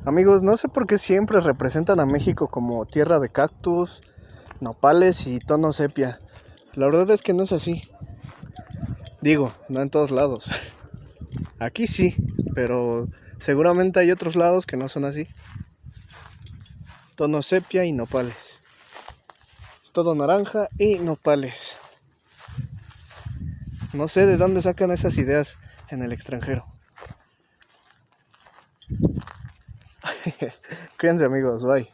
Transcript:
Amigos, no sé por qué siempre representan a México como tierra de cactus, nopales y tono sepia. La verdad es que no es así. Digo, no en todos lados. Aquí sí, pero seguramente hay otros lados que no son así. Tono sepia y nopales. Todo naranja y nopales. No sé de dónde sacan esas ideas en el extranjero. Cuídense amigos, bye.